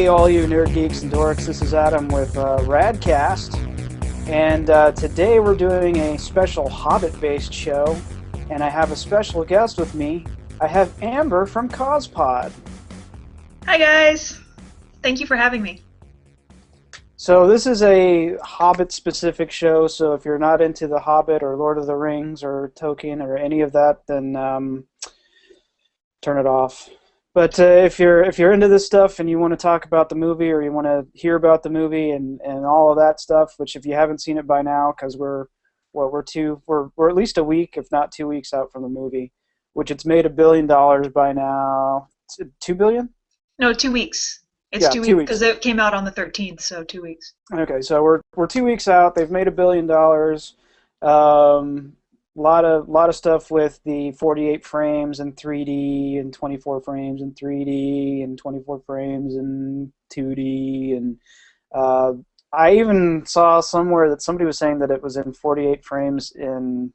all you nerd geeks and dorks. This is Adam with Radcast, and today we're doing a special Hobbit-based show, and I have a special guest with me. I have Amber from CosPod. Hi guys! Thank you for having me. So this is a Hobbit-specific show, so if you're not into The Hobbit or Lord of the Rings or Tolkien or any of that, then turn it off. But if you're into this stuff and you want to talk about the movie or you want to hear about the movie and all of that stuff, which if you haven't seen it by now, because we're at least a week, if not 2 weeks out from the movie, which it's made $1 billion by now. 2 billion? No, 2 weeks. It's Yeah, 2 2 weeks weeks. because it came out on the 13th, so 2 weeks. Okay, so we're 2 weeks out. They've made $1 billion. Lot of stuff with the 48 frames in 3D and 24 frames in 3D and 24 frames in 2D, and I even saw somewhere that somebody was saying that it was in 48 frames in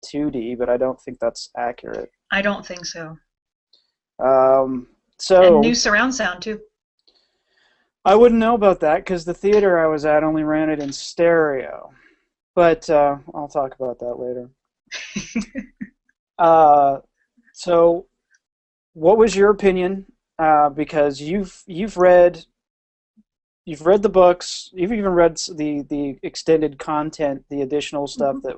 2D, but I don't think that's accurate. I don't think so. So And new surround sound too. I wouldn't know about that because the theater I was at only ran it in stereo, but I'll talk about that later. So what was your opinion? Because you've read the books, you've even read the extended content, the additional stuff that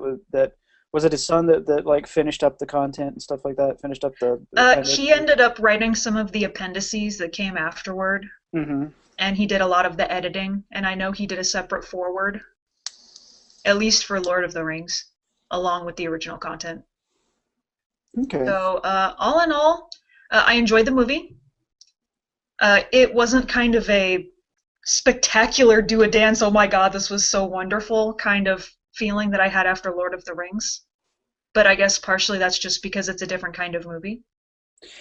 was it his son that like finished up the content and stuff like that, finished up the He ended up writing some of the appendices that came afterward, and he did a lot of the editing, and I know he did a separate foreword, at least for Lord of the Rings, along with the original content. Okay. So all in all, I enjoyed the movie. It wasn't kind of a spectacular do a dance, oh my god, this was so wonderful kind of feeling that I had after Lord of the Rings. But I guess partially that's just because it's a different kind of movie.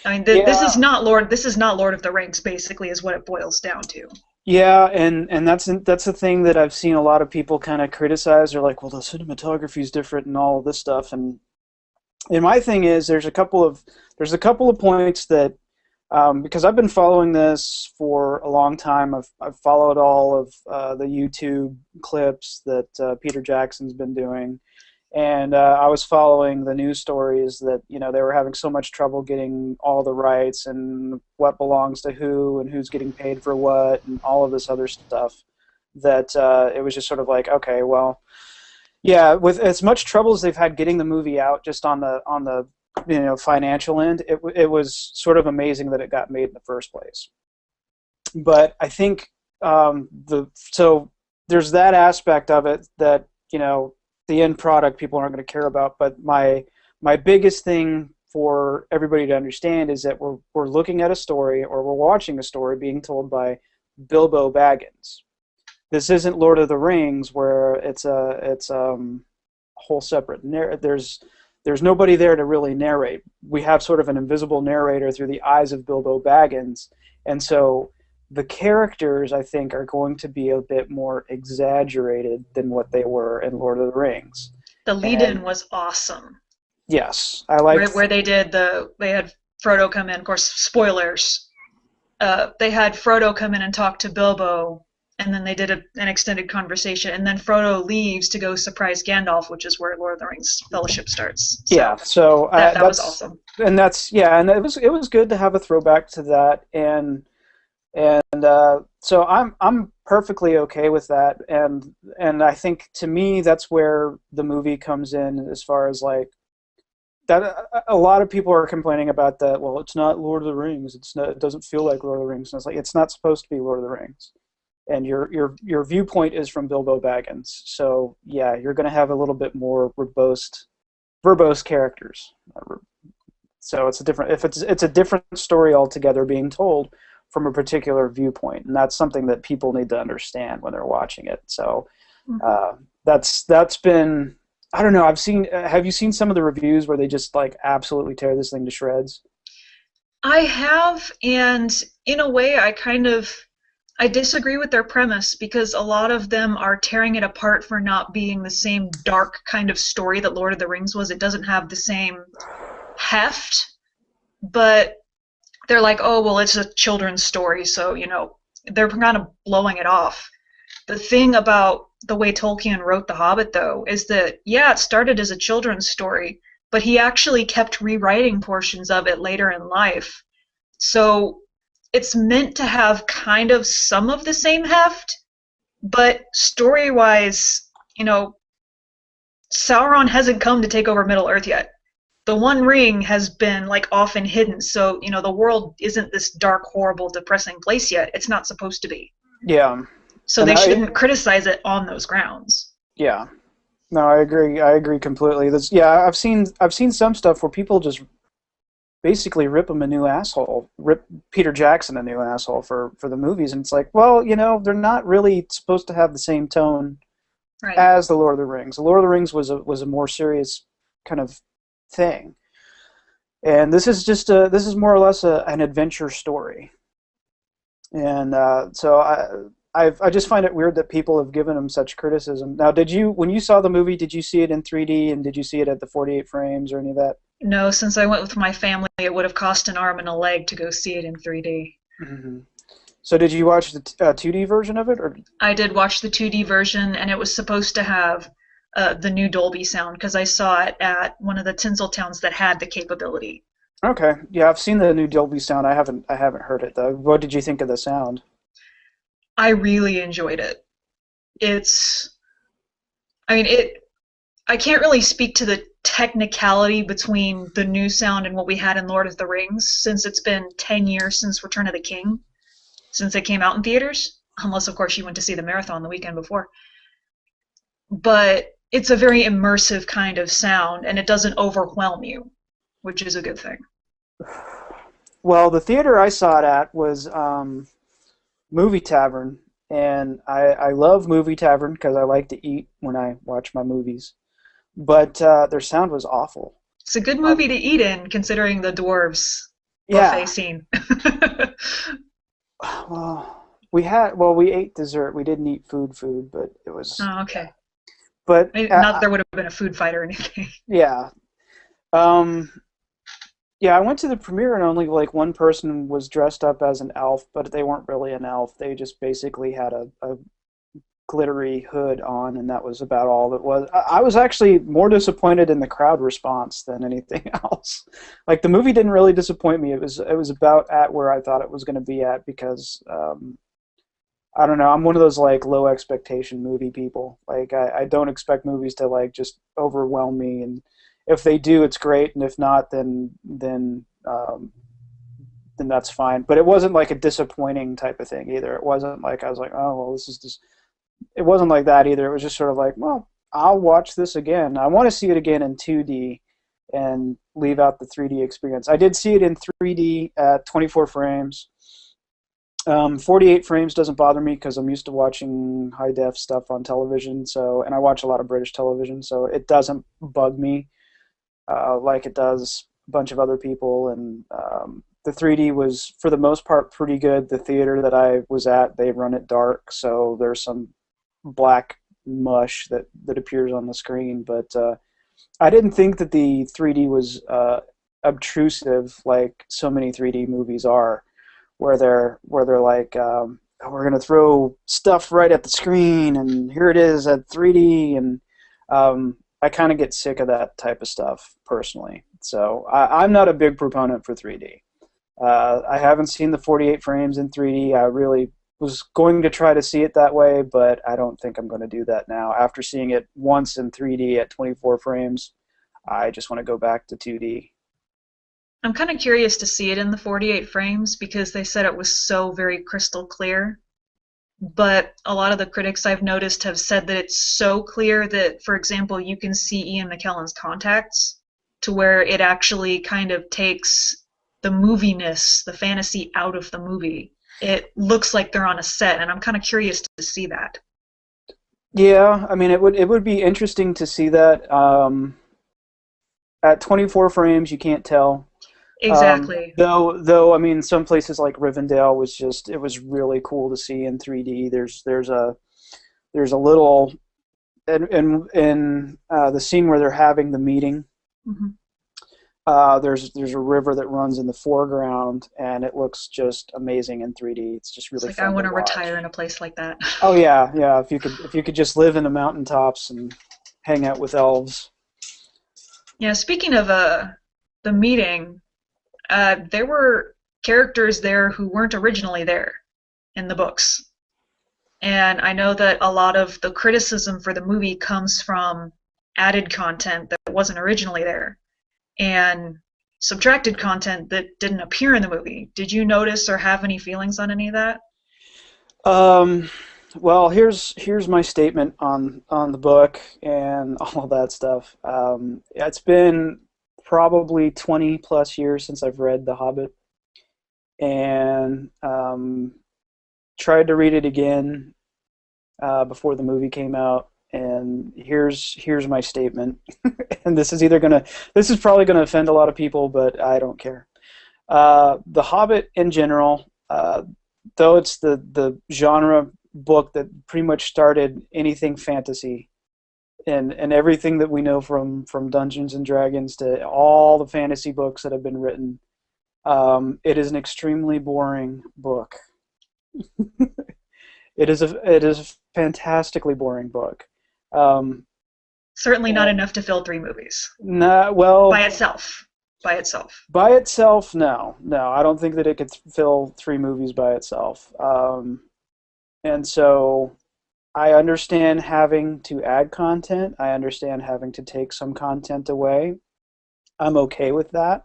I mean, this is not Lord of the Rings, basically, is what it boils down to. Yeah, and that's the thing that I've seen a lot of people kind of criticize. They're like, well, the cinematography is different and all of this stuff. And my thing is, there's a couple of points that because I've been following this for a long time. I've followed all of the YouTube clips that Peter Jackson's been doing. And I was following the news stories that, they were having so much trouble getting all the rights and what belongs to who and who's getting paid for what and all of this other stuff that it was just sort of like, okay, well, yeah, with as much trouble as they've had getting the movie out just on the financial end, it was sort of amazing that it got made in the first place. But I think so there's that aspect of it that, the end product people aren't going to care about, but my biggest thing for everybody to understand is that we're looking at a story, or we're watching a story being told by Bilbo Baggins. This isn't Lord of the Rings where it's a whole separate there's nobody there to really narrate. We have sort of an invisible narrator through the eyes of Bilbo Baggins, and so the characters, I think, are going to be a bit more exaggerated than what they were in Lord of the Rings. The lead-in was awesome. Yes, I like where they had Frodo come in. Of course, spoilers. They had Frodo come in and talk to Bilbo, and then they did an extended conversation, and then Frodo leaves to go surprise Gandalf, which is where Lord of the Rings Fellowship starts. So that was awesome. And and it was good to have a throwback to that, and so I'm perfectly okay with that, and I think to me that's where the movie comes in, as far as like that. A lot of people are complaining about that. Well, it's not Lord of the Rings. It doesn't feel like Lord of the Rings. And it's like, it's not supposed to be Lord of the Rings. And your viewpoint is from Bilbo Baggins, so yeah, you're going to have a little bit more verbose characters. So it's a different story altogether being told from a particular viewpoint, and that's something that people need to understand when they're watching it. So that's been, I don't know. Have you seen some of the reviews where they just like absolutely tear this thing to shreds? I have, and in a way, I disagree with their premise, because a lot of them are tearing it apart for not being the same dark kind of story that Lord of the Rings was. It doesn't have the same heft, but they're like, oh, well, it's a children's story, so, they're kind of blowing it off. The thing about the way Tolkien wrote The Hobbit, though, is that, yeah, it started as a children's story, but he actually kept rewriting portions of it later in life. So it's meant to have kind of some of the same heft, but story wise, you know, Sauron hasn't come to take over Middle Earth yet. The One Ring has been like often hidden, so the world isn't this dark, horrible, depressing place yet. It's not supposed to be. Yeah, So and they shouldn't criticize it on those grounds. yeah, no, I agree. I agree completely. I've seen some stuff where people just basically rip him a new asshole, rip Peter Jackson a new asshole for the movies, and it's like, well, they're not really supposed to have the same tone Right. as the Lord of the Rings. The Lord of the Rings was a more serious kind of thing, and this is more or less an adventure story, and so I just find it weird that people have given him such criticism. Now, when you saw the movie, did you see it in 3D, and did you see it at the 48 frames or any of that? No, since I went with my family, it would have cost an arm and a leg to go see it in 3D. Hmm. So did you watch the 2D version of it, or? I did watch the 2D version, and it was supposed to have the new Dolby sound because I saw it at one of the tinsel towns that had the capability. Okay, yeah, I've seen the new Dolby sound. I haven't heard it though. What did you think of the sound? I really enjoyed it. It's, I mean, I can't really speak to the technicality between the new sound and what we had in Lord of the Rings since it's been 10 years since Return of the King, since it came out in theaters, unless, of course, you went to see the marathon the weekend before. But it's a very immersive kind of sound, and it doesn't overwhelm you, which is a good thing. Well, the theater I saw it at was Movie Tavern, and I love Movie Tavern because I like to eat when I watch my movies. But their sound was awful. It's a good movie Um, to eat in, considering the dwarves buffet yeah, scene. we ate dessert. We didn't eat food, but it was. Oh, okay. But Not that there would have been a food fight or anything. yeah, um, yeah. I went to the premiere and only like one person was dressed up as an elf, but they weren't really an elf. They just basically had a glittery hood on, and that was about all it was. I was actually more disappointed in the crowd response than anything else. Like the movie didn't really disappoint me. It was about at where I thought it was going to be at because I don't know. I'm one of those like low expectation movie people. Like I don't expect movies to like just overwhelm me, and if they do, it's great, and if not, then that's fine. But it wasn't like a disappointing type of thing either. It wasn't like I was like, oh well, this is just. It wasn't like that either. It was just sort of like, well, I'll watch this again. I want to see it again in 2D and leave out the 3D experience. I did see it in 3D at 24 frames. 48 frames doesn't bother me because I'm used to watching high def stuff on television. So, and I watch a lot of British television, so it doesn't bug me like it does a bunch of other people. And the 3D was, for the most part, pretty good. The theater that I was at, they run it dark, so there's some black mush that appears on the screen. But I didn't think that the 3D was obtrusive like so many 3D movies are, where they're like, "Oh, we're gonna throw stuff right at the screen, and here it is at 3D," and I kind of get sick of that type of stuff personally. So I'm not a big proponent for 3D. I haven't seen the 48 frames in 3D. I really was going to try to see it that way, but I don't think I'm going to do that now. After seeing it once in 3D at 24 frames, I just want to go back to 2D. I'm kind of curious to see it in the 48 frames because they said it was so very crystal clear. But a lot of the critics I've noticed have said that it's so clear that, for example, you can see Ian McKellen's contacts to where it actually kind of takes the moviness, the fantasy out of the movie. It looks like they're on a set, and I'm kind of curious to see that. Yeah, I mean, it would be interesting to see that. At 24 frames, you can't tell. Exactly. Though, I mean, some places like Rivendell it was really cool to see in 3D. There's a little in the scene where they're having the meeting. Hmm. There's a river that runs in the foreground, and it looks just amazing in 3D. It's just It's really like I fun to want to retire watch. in a place like that. Oh yeah, yeah. If you could just live in the mountaintops and hang out with elves. Yeah, speaking of the meeting, there were characters there who weren't originally there in the books. And I know that a lot of the criticism for the movie comes from added content that wasn't originally there and subtracted content that didn't appear in the movie. Did you notice or have any feelings on any of that? Um, well, here's my statement on the book and all of that stuff. It's been probably 20 plus years since I've read The Hobbit, and tried to read it again before the movie came out. And here's my statement, and this is probably gonna offend a lot of people, but I don't care. The Hobbit in general, though it's the genre book that pretty much started anything fantasy, and everything that we know from Dungeons and Dragons to all the fantasy books that have been written, it is an extremely boring book. It is a fantastically boring book. Um, Certainly not and enough to fill 3 movies nah, well, by itself. By itself. by itself, no, I don't think that it could fill 3 movies by itself. And so I understand having to add content. I understand having to take some content away. I'm okay with that,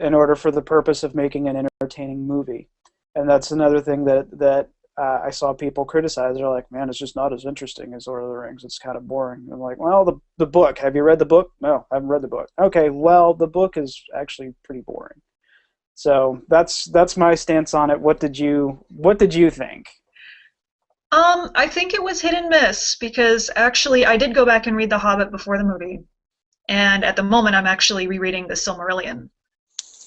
in order for the purpose of making an entertaining movie. And that's another thing that I saw people criticize. They're like, "Man, it's just not as interesting as Lord of the Rings. It's kind of boring." I'm like, "Well, the book. Have you read the book?" No, I haven't read the book. Okay, well, the book is actually pretty boring. So that's my stance on it. What did you think? I think it was hit and miss because actually I did go back and read The Hobbit before the movie, and at the moment I'm actually rereading The Silmarillion,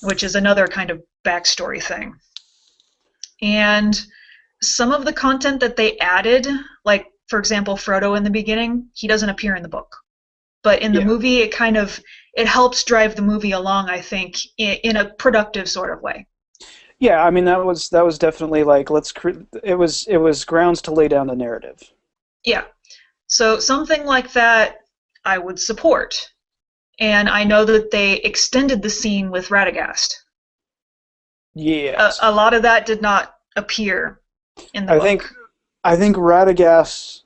which is another kind of backstory thing. And some of the content that they added, like for example Frodo in the beginning, he doesn't appear in the book, but in the Yeah. movie it helps drive the movie along. I think in a productive sort of way. Yeah, I mean that was definitely like it was grounds to lay down the narrative. Yeah. So something like that I would support. And I know that they extended the scene with Radagast. Yes. A lot of that did not appear in the I think book. I think Radagast.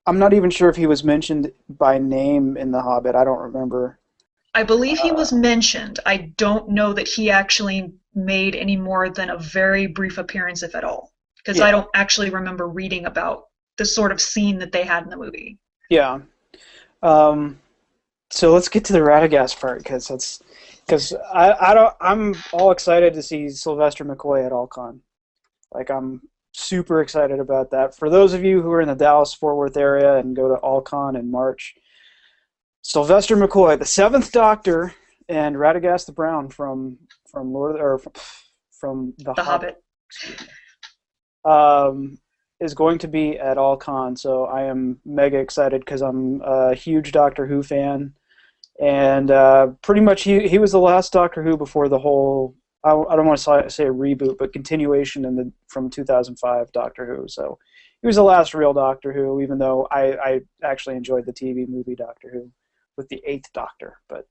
I'm not even sure if he was mentioned by name in The Hobbit. I don't remember. I believe he Uh, was mentioned. I don't know that he actually made any more than a very brief appearance, if at all, because I yeah, don't actually remember reading about the sort of scene that they had in the movie. yeah. Um, so let's get to the Radagast part because I don't I'm all excited to see Sylvester McCoy at Alcon. Like I'm super excited about that. For those of you who are in the Dallas Fort Worth area and go to Alcon in March, Sylvester McCoy, the Seventh Doctor, and Radagast the Brown from Lord or from The The Hobbit, Hobbit. excuse me, um, is going to be at Alcon. So I am mega excited because I'm a huge Doctor Who fan, and pretty much he was the last Doctor Who before the whole. I don't want to say a reboot, but continuation from 2005 Doctor Who. So he was the last real Doctor Who, even though I actually enjoyed the TV movie Doctor Who with the Eighth Doctor. But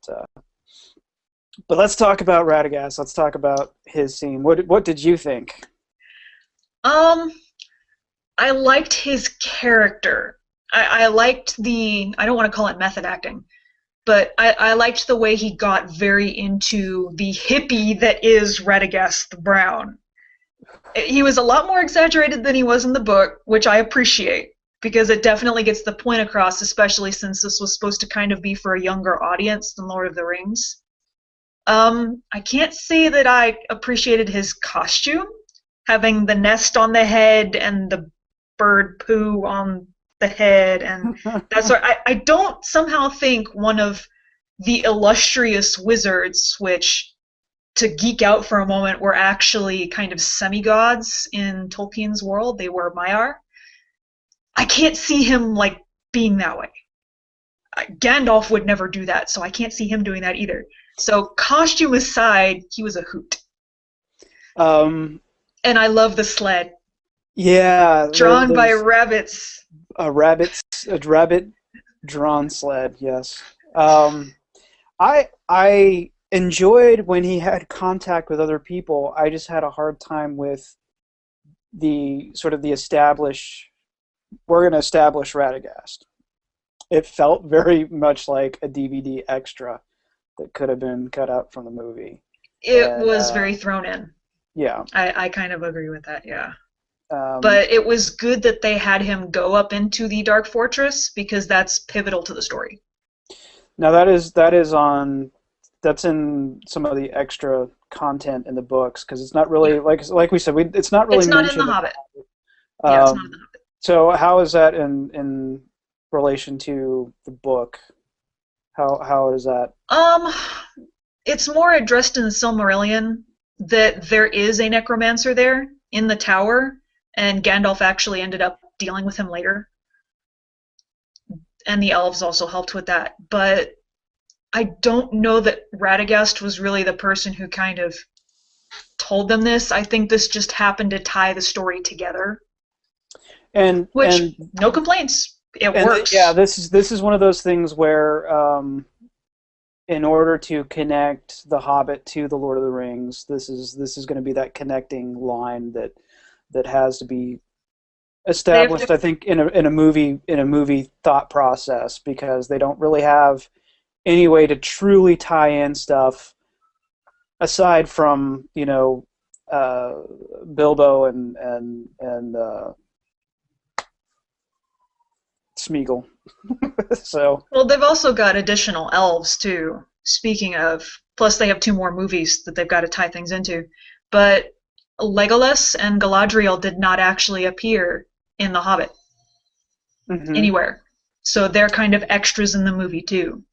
let's talk about Radagast. Let's talk about his scene. What did you think? Um, I liked his character. I liked I don't want to call it method acting, but I liked the way he got very into the hippie that is Radagast the Brown. He was a lot more exaggerated than he was in the book, which I appreciate because it definitely gets the point across, especially since this was supposed to kind of be for a younger audience than Lord of the Rings. I can't say that I appreciated his costume, having the nest on the head and the bird poo on the head, and that's what I don't somehow think one of the illustrious wizards, which to geek out for a moment were actually kind of semi-gods in Tolkien's world. They were Maiar. I can't see him being that way. Gandalf would never do that, so I can't see him doing that either. So costume aside, he was a hoot. Um, And I love the sled. yeah, Drawn by those rabbits. a rabbit drawn sled. Yes. I enjoyed when he had contact with other people. I just had a hard time with the sort of the establish. We're going to establish Radagast. It felt very much like a DVD extra that could have been cut out from the movie. It And was very thrown in. yeah, I kind of agree with that, yeah. um, But it was good that they had him go up into the Dark Fortress because that's pivotal to the story. now that's in some of the extra content in the books because it's not Yeah. really like we said it's not really It's not in The mentioned. Hobbit. Yeah, it's not in Um, The Hobbit. so how is that in relation to the book? How is that? Um, it's more addressed in the Silmarillion that there is a necromancer there in the tower, and Gandalf actually ended up dealing with him later. And the elves also helped with that. But I don't know that Radagast was really the person who kind of told them this. I think this just happened to tie the story together, And which and no complaints. It and yeah, works. this is one of those things where in order to connect The Hobbit to The Lord of the Rings, this is going to be that connecting line that has to be They have to, established. I think in a movie thought process because they don't really have any way to truly tie in stuff aside from uh, Bilbo and Smeagol. So well, they've also got additional elves too. Speaking of, plus they have two more movies that they've got to tie things into. But Legolas and Galadriel did not actually appear in The Hobbit mhm. anywhere. So they're kind of extras in the movie too.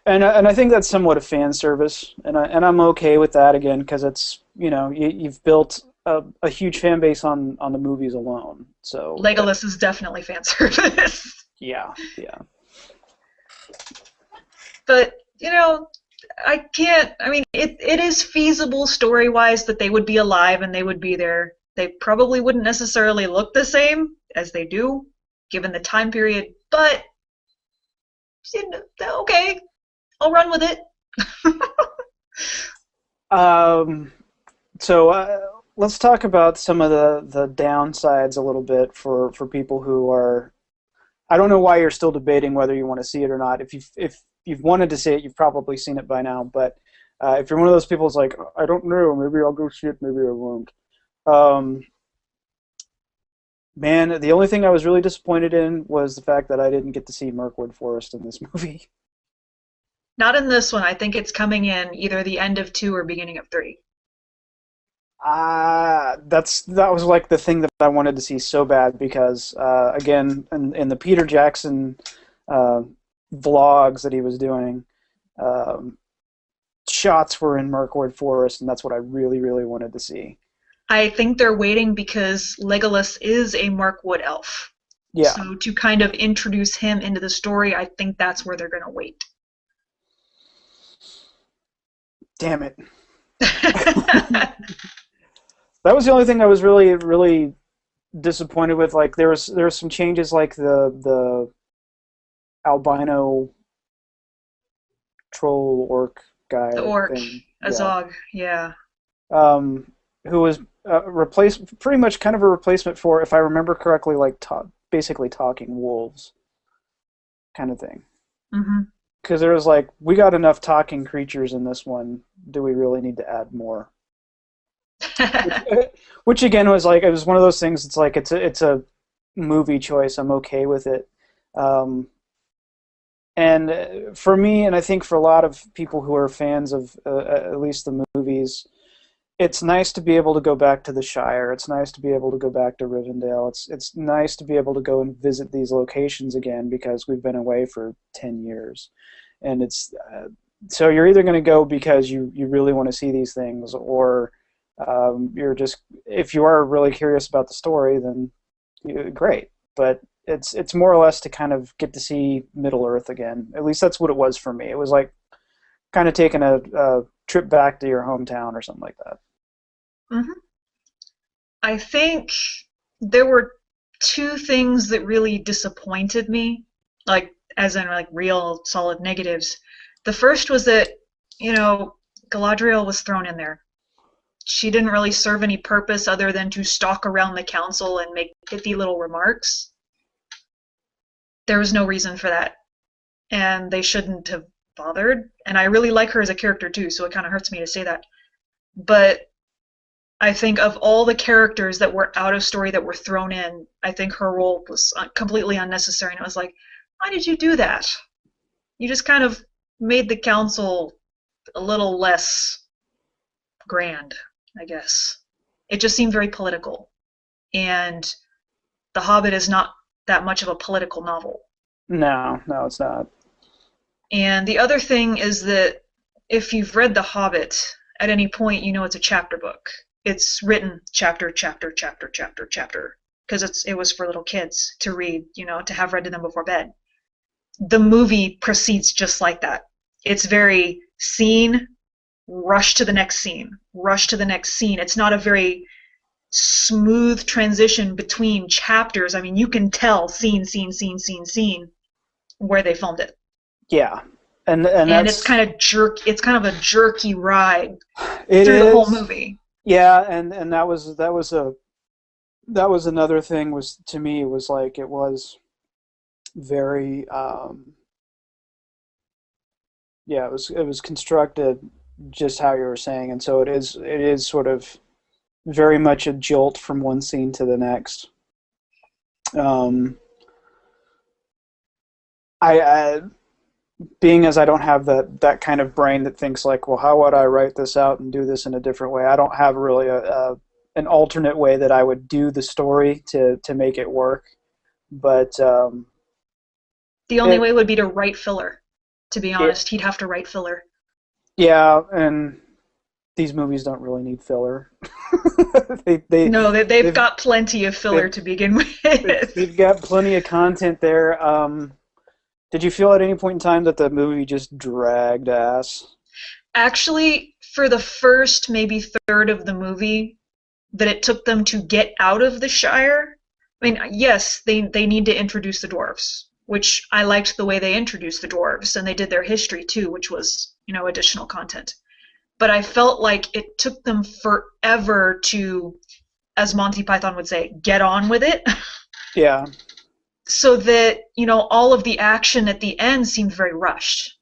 And I think that's somewhat a fan service, and I'm okay with that again because it's you've built a huge fan base on the movies alone. So Legolas is definitely fan service. yeah, yeah. But, I can't, I mean, it is feasible story wise that they would be alive and they would be there. They probably wouldn't necessarily look the same as they do, given the time period, but okay, I'll run with it. Um, so let's talk about some of the downsides a little bit for people who are. I don't know why you're still debating whether you want to see it or not. If you've wanted to see it, you've probably seen it by now. But if you're one of those people who's like, I don't know, maybe I'll go see it, maybe I won't. Um, Man, the only thing I was really disappointed in was the fact that I didn't get to see Mirkwood Forest in this movie. Not in this one. I think it's coming in either the end of 2 or beginning of 3. That was like the thing that I wanted to see so bad because again, in the Peter Jackson uh, vlogs that he was doing, um, shots were in Mirkwood Forest, and that's what I really, really wanted to see. I think they're waiting because Legolas is a Markwood elf. Yeah, So to kind of introduce him into the story, I think that's where they're going to wait. damn it. That was the only thing I was really, really disappointed with. Like there was some changes, like the albino troll orc The guy orc, thing. Yeah. Azog, yeah. um, who was replaced pretty much kind of a replacement for, if I remember correctly, like basically talking wolves kind of thing. Hmm. Because there was like, we got enough talking creatures in this one. Do we really need to add more? Which, which again was like, it was one of those things. It's like it's a movie choice. I'm okay with it. Um, and for me, and I think for a lot of people who are fans of at least the movies, it's nice to be able to go back to the Shire. It's nice to be able to go back to Rivendell. It's nice to be able to go and visit these locations again because we've been away for 10 years. And it's so you're either going to go because you really want to see these things, or you're just, if you are really curious about the story, then great. But it's more or less to kind of get to see Middle Earth again. At least that's what it was for me. It was like kind of taking a trip back to your hometown or something like that. Hmm. I think there were two things that really disappointed me, like as in like real solid negatives. The first was that, you know, Galadriel was thrown in there. She didn't really serve any purpose other than to stalk around the council and make pithy little remarks. There was no reason for that, and they shouldn't have bothered. And I really like her as a character too, so it kind of hurts me to say that. But I think of all the characters that were out of story that were thrown in, I think her role was completely unnecessary. And it was like, why did you do that? You just kind of made the council a little less grand, I guess. It just seemed very political. And The Hobbit is not that much of a political novel. No, no, it's not. And the other thing is that if you've read The Hobbit, at any point you know it's a chapter book. It's written chapter, chapter, chapter, chapter, chapter, because it was for little kids to read, to have read to them before bed. The movie proceeds just like that. It's very scene, rush to the next scene, rush to the next scene. It's not a very smooth transition between chapters. I mean, you can tell scene, scene, scene, scene, scene where they filmed it. Yeah, and And that's it's kind of it's kind of a jerky ride it through the whole is. movie. Yeah, and that was another thing was to me was like it was very yeah, it was constructed just how you were saying, and so it is sort of very much a jolt from one scene to the next. Um, I being as I don't have that kind of brain that thinks like, well, how would I write this out and do this in a different way? I don't have really a an alternate way that I would do the story to make it work. But The only it, way would be to write filler. To be it honest, he'd have to write filler. yeah, and these movies don't really need filler. they they No, they've they've got plenty of filler they've, to begin with. they've got plenty of content there. Did you feel at any point in time that the movie just dragged ass? Actually, for the first maybe third of the movie, that it took them to get out of the Shire. I mean, yes, they need to introduce the dwarves, which I liked the way they introduced the dwarves, and they did their history too, which was, additional content. But I felt like it took them forever to, as Monty Python would say, get on with it. Yeah. So that, all of the action at the end seemed very rushed.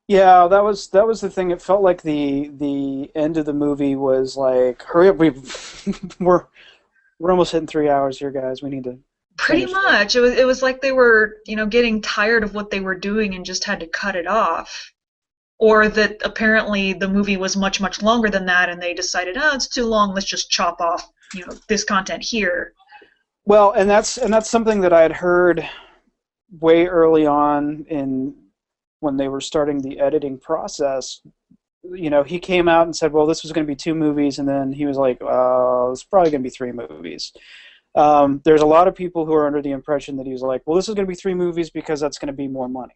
Yeah, that was the thing. It felt like the end of the movie was like, hurry up, we're we're almost hitting 3 hours here, guys. We need to Pretty finish this. much. It was like they were, getting tired of what they were doing and just had to cut it off. Or that apparently the movie was much, much longer than that and they decided, oh, it's too long, let's just chop off, this content here. Well, and that's something that I had heard way early on in when they were starting the editing process. He came out and said, well, this was going to be two movies, and then he was like, it's probably going to be three movies. There's a lot of people who are under the impression that he was like, well, this is going to be three movies because that's going to be more money.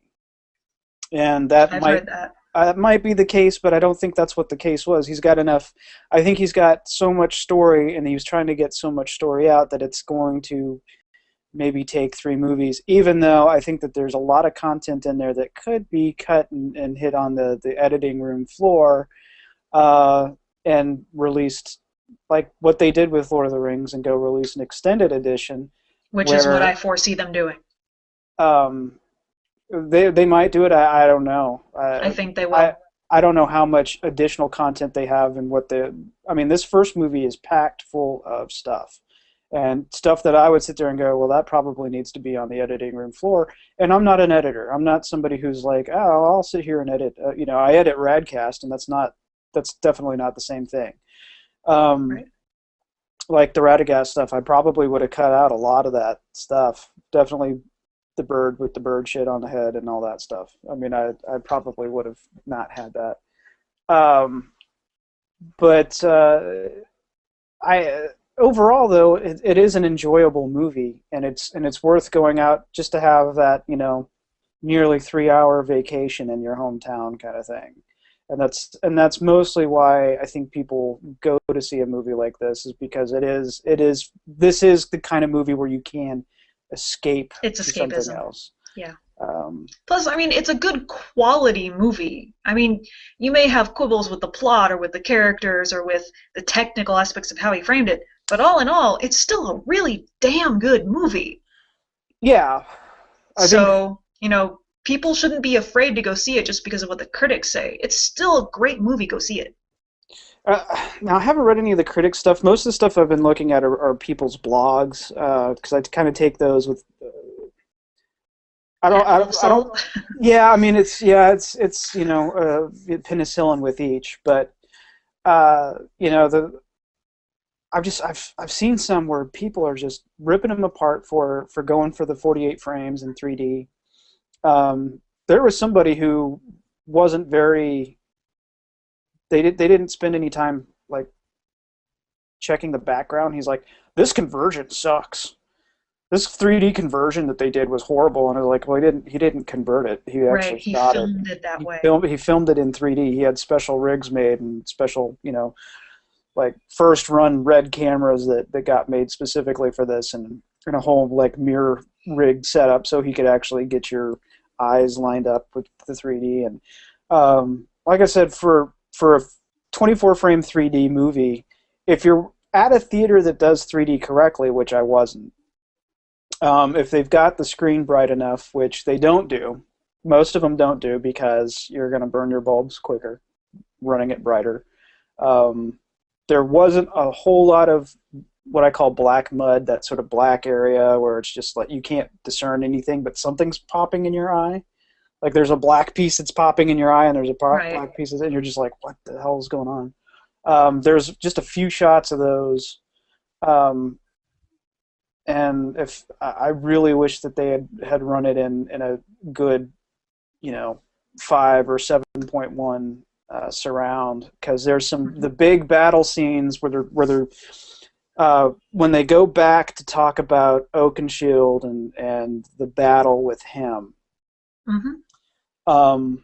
And I've heard that. that might be the case, but I don't think that's what the case was. He's got enough. I think he's got so much story, and he was trying to get so much story out that it's going to maybe take three movies, even though I think that there's a lot of content in there that could be cut and hit on the editing room floor uh, and released like what they did with Lord of the Rings and go release an extended edition Which is what I where foresee them doing. um, they might do it. I don't know. I think they will. I don't know how much additional content they have and what the. I mean, this first movie is packed full of stuff. And stuff that I would sit there and go, well, that probably needs to be on the editing room floor. And I'm not an editor. I'm not somebody who's like, oh, I'll sit here and edit. I edit Radcast, and that's definitely not the same thing. Um, Right. like the Radagast stuff, I probably would have cut out a lot of that stuff. Definitely the bird with the bird shit on the head and all that stuff. I mean, I probably would have not had that. Um, but I overall though it is an enjoyable movie, and it's worth going out just to have that nearly 3 hour vacation in your hometown kind of thing. And that's mostly why I think people go to see a movie like this, is because this is the kind of movie where you can escape It's to something escapism. else. Yeah. Um, Plus, I mean, it's a good quality movie. I mean, you may have quibbles with the plot or with the characters or with the technical aspects of how he framed it, but all in all, it's still a really damn good movie. yeah, I think. So, people shouldn't be afraid to go see it just because of what the critics say. It's still a great movie. Go see it. Now, I haven't read any of the critic stuff. Most of the stuff I've been looking at are people's blogs, because I kind of take those with. I don't. Salt. Yeah, I mean, it's penicillin with each, but the I've seen some where people are just ripping them apart for going for the 48 frames in 3D. There was somebody who wasn't very. They didn't spend any time like checking the background. He's like, this conversion sucks. This 3D conversion that they did was horrible, and I was like, well, he didn't convert it. He Right, actually he shot it. filmed it that He way. filmed it in 3D. He had special rigs made and special, like first run red cameras that got made specifically for this, and in a whole like mirror rig setup so he could actually get your eyes lined up with the 3D. And like I said, for a 24 frame 3D movie, if you're at a theater that does 3D correctly, which I wasn't, if they've got the screen bright enough, which they don't do, most of them don't do because you're going to burn your bulbs quicker running it brighter. Um, there wasn't a whole lot of what I call black mud, that sort of black area where it's just like you can't discern anything, but something's popping in your eye. Like there's a black piece that's popping in your eye, and there's a Right. black piece, and you're just like, what the hell is going on? There's just a few shots of those. Um, and if I really wish that they had run it in a good, 5 or 7.1 surround, because there's the Hmm. big battle scenes where they're when they go back to talk about Oakenshield and the battle with him. Hmm. Um,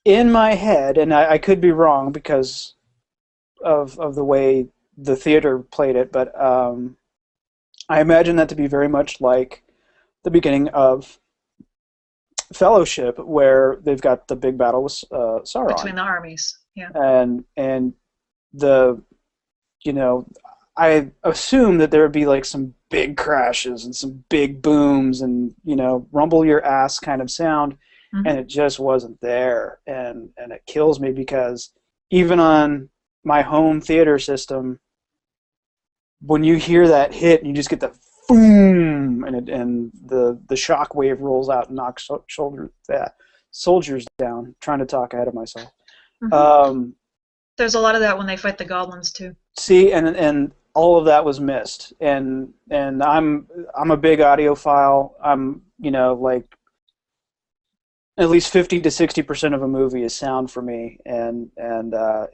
in my head, and I could be wrong because of the way the theater played it, but I imagine that to be very much like the beginning of Fellowship, where they've got the big battle with Sauron, Between the armies. Yeah. and the you know I assume that there would be like some big crashes and some big booms and rumble your ass kind of sound, and Hmm. it just wasn't there, and it kills me because even on my home theater system, when you hear that hit, you just get the boom, and the shock wave rolls out and knocks soldiers down. Trying to talk ahead of myself. Hmm. Um, There's a lot of that when they fight the goblins too. See, and all of that was missed, and I'm a big audiophile. I'm like at least 50 to 60% of a movie is sound for me, and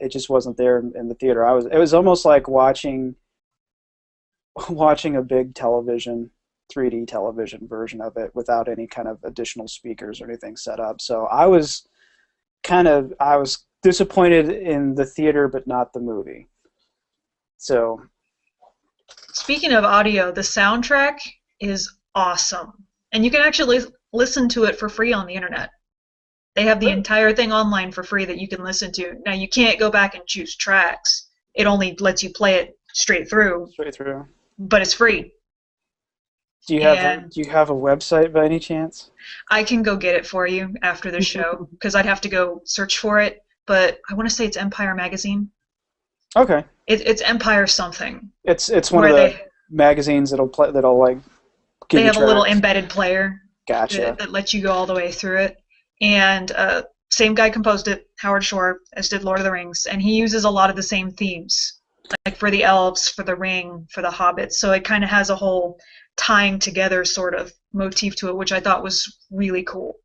it just wasn't there in the theater. It was almost like watching a big television, 3D television version of it without any kind of additional speakers or anything set up. So I was disappointed in the theater, but not the movie. So Speaking of audio, the soundtrack is awesome. And you can actually listen to it for free on the internet. They have the entire thing online for free that you can listen to. Now, you can't go back and choose tracks, it only lets you play it straight through, straight through. but it's free. Do And you have a website by any chance? I can go get it for you after the show because I'd have to go search for it. But I want to say it's Empire Magazine. Okay, It's Empire something, it's one of where the they magazines that'll like give they you have a little tracks. embedded player Gotcha. that lets you go all the way through it. And same guy composed it, Howard Shore, as did Lord of the Rings, and he uses a lot of the same themes, like for the elves, for the ring, for the hobbits. So it kind of has a whole tying together sort of motif to it, which I thought was really cool.